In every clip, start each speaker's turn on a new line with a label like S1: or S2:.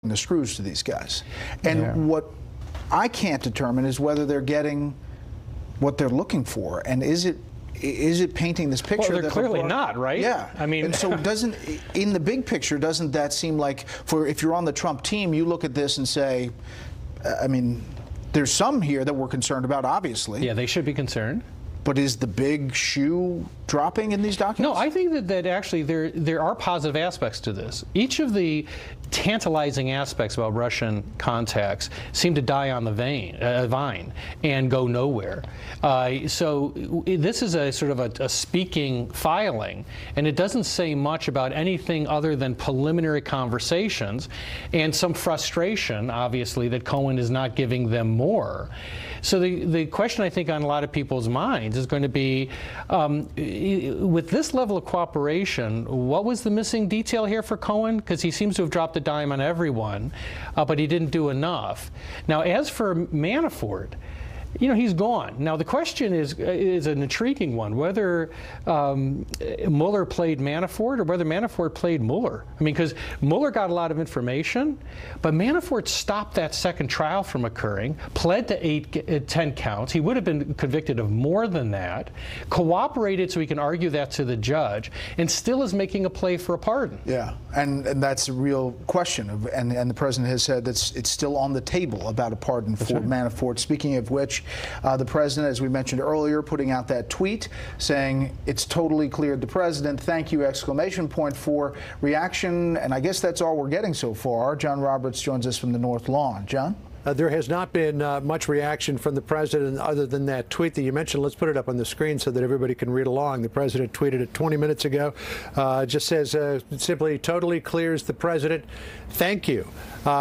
S1: the screws to these guys. And
S2: Yeah.
S1: what I can't determine is whether they're getting what they're looking for, and is it painting this picture?
S2: Well, they're clearly not, right?
S1: Yeah.
S2: I mean,
S1: and so in the big picture, doesn't that seem like, if you're on the Trump team, you look at this and say, I mean, there's some here that we're concerned about, obviously.
S2: yeah, they should be concerned.
S1: But is the big shoe dropping in these documents?
S2: No, I think that actually there are positive aspects to this. Each of the tantalizing aspects about Russian contacts seem to die on the vine and go nowhere. So this is a sort of a speaking filing, and it doesn't say much about anything other than preliminary conversations and some frustration, obviously, that Cohen is not giving them more. So the question, I think, on a lot of people's minds is going to be, with this level of cooperation, what was the missing detail here for Cohen? Because he seems to have dropped a dime on everyone, but he didn't do enough. Now, as for Manafort, you know, he's gone. Now, the question is an intriguing one, whether Mueller played Manafort or whether Manafort played Mueller. I mean, because Mueller got a lot of information, but Manafort stopped that second trial from occurring, pled to 10 counts. He would have been convicted of more than that, cooperated so he can argue that to the judge, and still is making a play for a pardon.
S1: Yeah, and that's a real question. And the president has said that it's still on the table about a pardon for Manafort. Speaking of which, the president, as we mentioned earlier, putting out that tweet saying it's totally cleared the president. Thank you, exclamation point, for reaction. And I guess that's all we're getting so far. John Roberts joins us from the North Lawn. John?
S3: There has not been much reaction from the president other than that tweet that you mentioned. Let's put it up on the screen so that everybody can read along. The president tweeted it 20 minutes ago. Just says simply, totally clears the president. Thank you.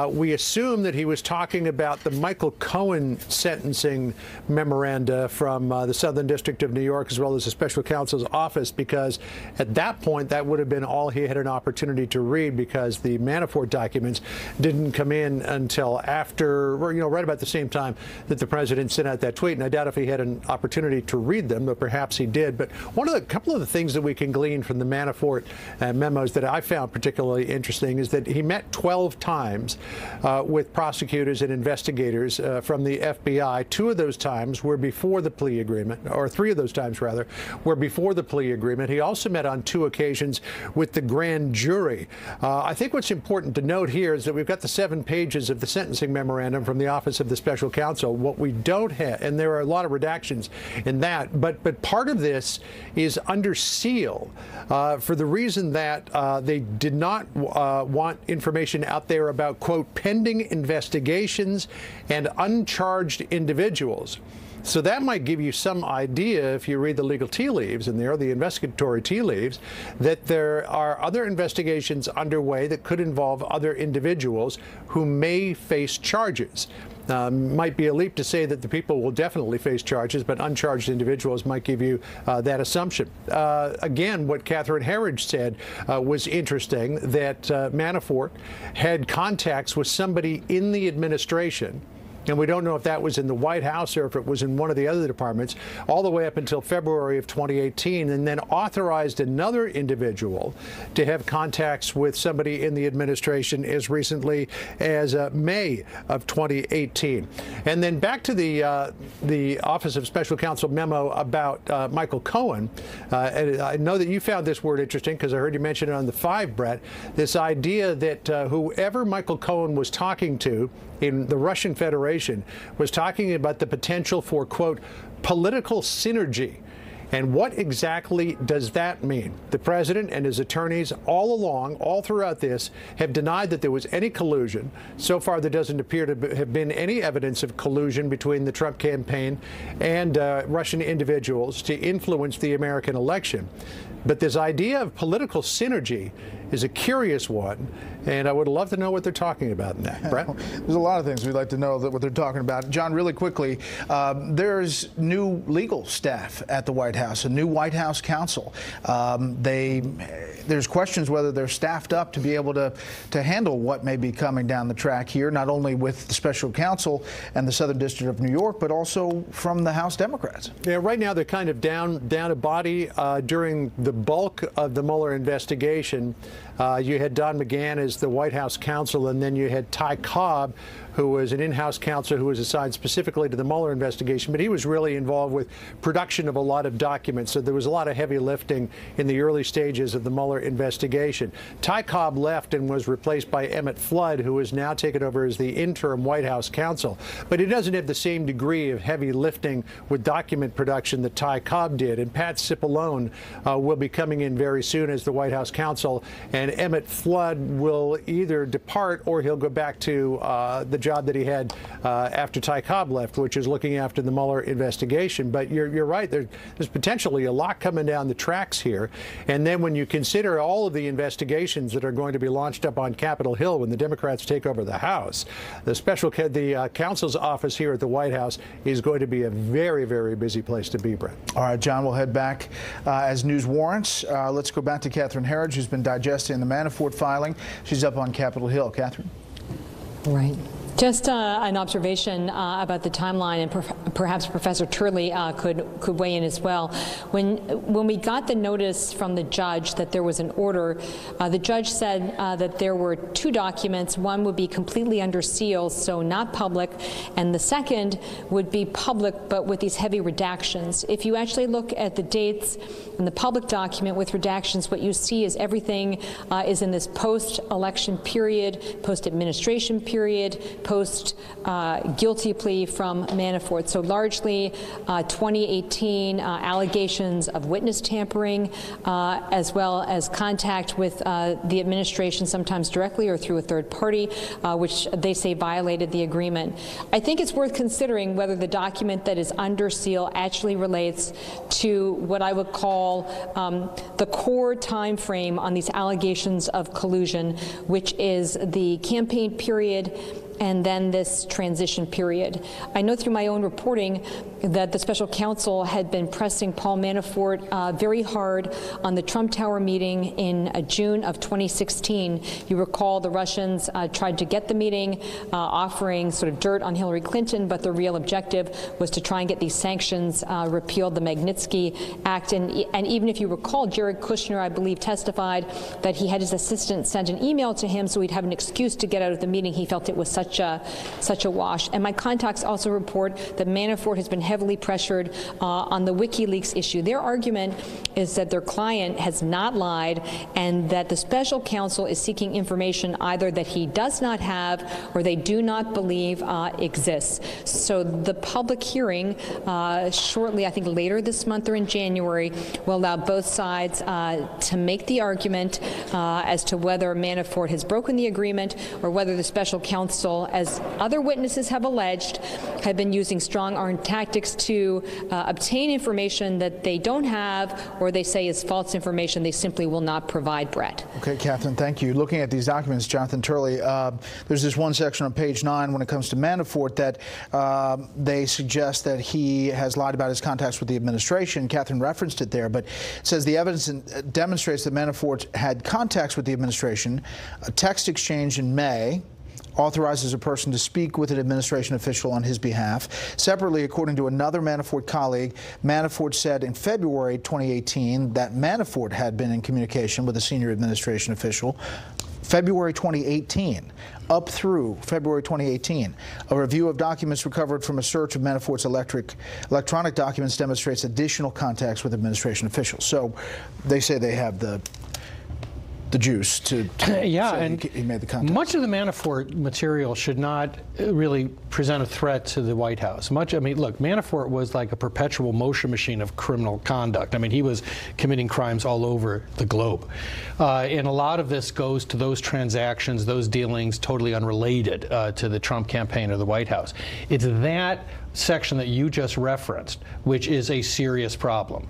S3: We assume that he was talking about the Michael Cohen sentencing memoranda from the Southern District of New York, as well as the special counsel's office, because at that point, that would have been all he had an opportunity to read, because the Manafort documents didn't come in until after, you know, right about the same time that the president sent out that tweet. And I doubt if he had an opportunity to read them, but perhaps he did. But couple of the things that we can glean from the Manafort memos that I found particularly interesting is that he met 12 times with prosecutors and investigators from the FBI. 2 of those times were before the plea agreement, or 3 of those times, rather, were before the plea agreement. He also met on 2 occasions with the grand jury. I think what's important to note here is that we've got the 7 pages of the sentencing memorandum from the Office of the Special Counsel. What we don't have, and there are a lot of redactions in that, but part of this is under seal for the reason that they did not want information out there about, quote, pending investigations and uncharged individuals. So that might give you some idea, if you read the legal tea leaves in there, the investigatory tea leaves, that there are other investigations underway that could involve other individuals who may face charges. Might be a leap to say that the people will definitely face charges, but uncharged individuals might give you that assumption. Again, what Catherine Herridge said was interesting, that Manafort had contacts with somebody in the administration, and we don't know if that was in the White House or if it was in one of the other departments, all the way up until February of 2018, and then authorized another individual to have contacts with somebody in the administration as recently as May of 2018. And then back to the Office of Special Counsel memo about Michael Cohen. And I know that you found this word interesting because I heard you mention it on the 5, Brett, this idea that whoever Michael Cohen was talking to in the Russian Federation was talking about the potential for, quote, political synergy. And what exactly does that mean? The president and his attorneys all along, all throughout this, have denied that there was any collusion. So far, there doesn't appear to have been any evidence of collusion between the Trump campaign and Russian individuals to influence the American election. But this idea of political synergy is a curious one, and I would love to know what they're talking about in that. Brett?
S1: There's a lot of things we'd like to know what they're talking about. John, really quickly, there's new legal staff at the White House. House, a new White House counsel. There's questions whether they're staffed up to be able to handle what may be coming down the track here, not only with the special counsel and the Southern District of New York, but also from the House Democrats.
S3: Yeah, right now they're kind of down a body. During the bulk of the Mueller investigation, you had Don McGahn as the White House counsel, and then you had Ty Cobb, who was an in-house counsel who was assigned specifically to the Mueller investigation, but he was really involved with production of a lot of documents. So there was a lot of heavy lifting in the early stages of the Mueller investigation. Ty Cobb left and was replaced by Emmett Flood, who is now taken over as the interim White House counsel. But he doesn't have the same degree of heavy lifting with document production that Ty Cobb did. And Pat Cipollone will be coming in very soon as the White House counsel, and Emmett Flood will either depart or he'll go back to the job that he had after Ty Cobb left, which is looking after the Mueller investigation. But you're right, there's potentially a lot coming down the tracks here. And then when you consider all of the investigations that are going to be launched up on Capitol Hill when the Democrats take over the House, the counsel's office here at the White House is going to be a very, very busy place to be, Brett.
S1: All right, John, we'll head back as news warrants. Let's go back to Catherine Herridge, who's been digesting the Manafort filing. She's up on Capitol Hill. Catherine.
S4: Right. Just an observation about the timeline, and perhaps Professor Turley could weigh in as well. When we got the notice from the judge that there was an order, the judge said that there were two documents. One would be completely under seal, so not public, and the second would be public, but with these heavy redactions. If you actually look at the dates in the public document with redactions, what you see is everything is in this post-election period, post-administration period, post-guilty plea from Manafort. So largely 2018 allegations of witness tampering, as well as contact with the administration, sometimes directly or through a third party, which they say violated the agreement. I think it's worth considering whether the document that is under seal actually relates to what I would call the core time frame on these allegations of collusion, which is the campaign period and then this transition period. I know through my own reporting that the special counsel had been pressing Paul Manafort very hard on the Trump Tower meeting in June of 2016. You recall the Russians tried to get the meeting, offering sort of dirt on Hillary Clinton, but the real objective was to try and get these sanctions repealed, the Magnitsky Act. And even if you recall, Jared Kushner, I believe, testified that he had his assistant send an email to him so he'd have an excuse to get out of the meeting. He felt it was such a wash. And my contacts also report that Manafort has been heavily pressured on the WikiLeaks issue. Their argument is that their client has not lied and that the special counsel is seeking information either that he does not have or they do not believe exists. So the public hearing shortly, I think later this month or in January, will allow both sides to make the argument as to whether Manafort has broken the agreement or whether the special counsel, as other witnesses have alleged, have been using strong-arm tactics to obtain information that they don't have or they say is false information they simply will not provide, Brett.
S1: Okay, Catherine, thank you. Looking at these documents, Jonathan Turley, there's this one section on page 9 when it comes to Manafort that they suggest that he has lied about his contacts with the administration. Catherine referenced it there, but it says the evidence demonstrates that Manafort had contacts with the administration, a text exchange in May, authorizes a person to speak with an administration official on his behalf. Separately, according to another Manafort colleague, Manafort said in February 2018 that Manafort had been in communication with a senior administration official. February 2018, up through February 2018. A review of documents recovered from a search of Manafort's electronic documents demonstrates additional contacts with administration officials. So they say they have the juice to
S2: yeah,
S1: say
S2: and
S1: he made the contact.
S2: Much of the Manafort material should not really present a threat to the White House. I mean, look, Manafort was like a perpetual motion machine of criminal conduct. I mean, he was committing crimes all over the globe. And a lot of this goes to those transactions, those dealings totally unrelated to the Trump campaign or the White House. It's that section that you just referenced, which is a serious problem.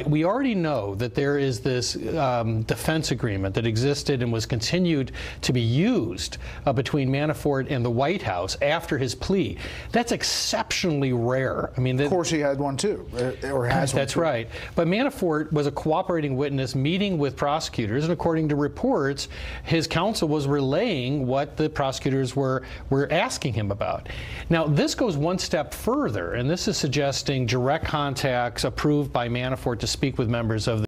S2: We already know that there is this defense agreement that existed and was continued to be used between Manafort and the White House after his plea. That's exceptionally rare. I mean,
S1: of course, he had one too, or has one.
S2: That's
S1: too.
S2: right. But Manafort was a cooperating witness meeting with prosecutors, and according to reports, his counsel was relaying what the prosecutors were asking him about. Now, this goes one step further, and this is suggesting direct contacts approved by Manafort to speak with members of the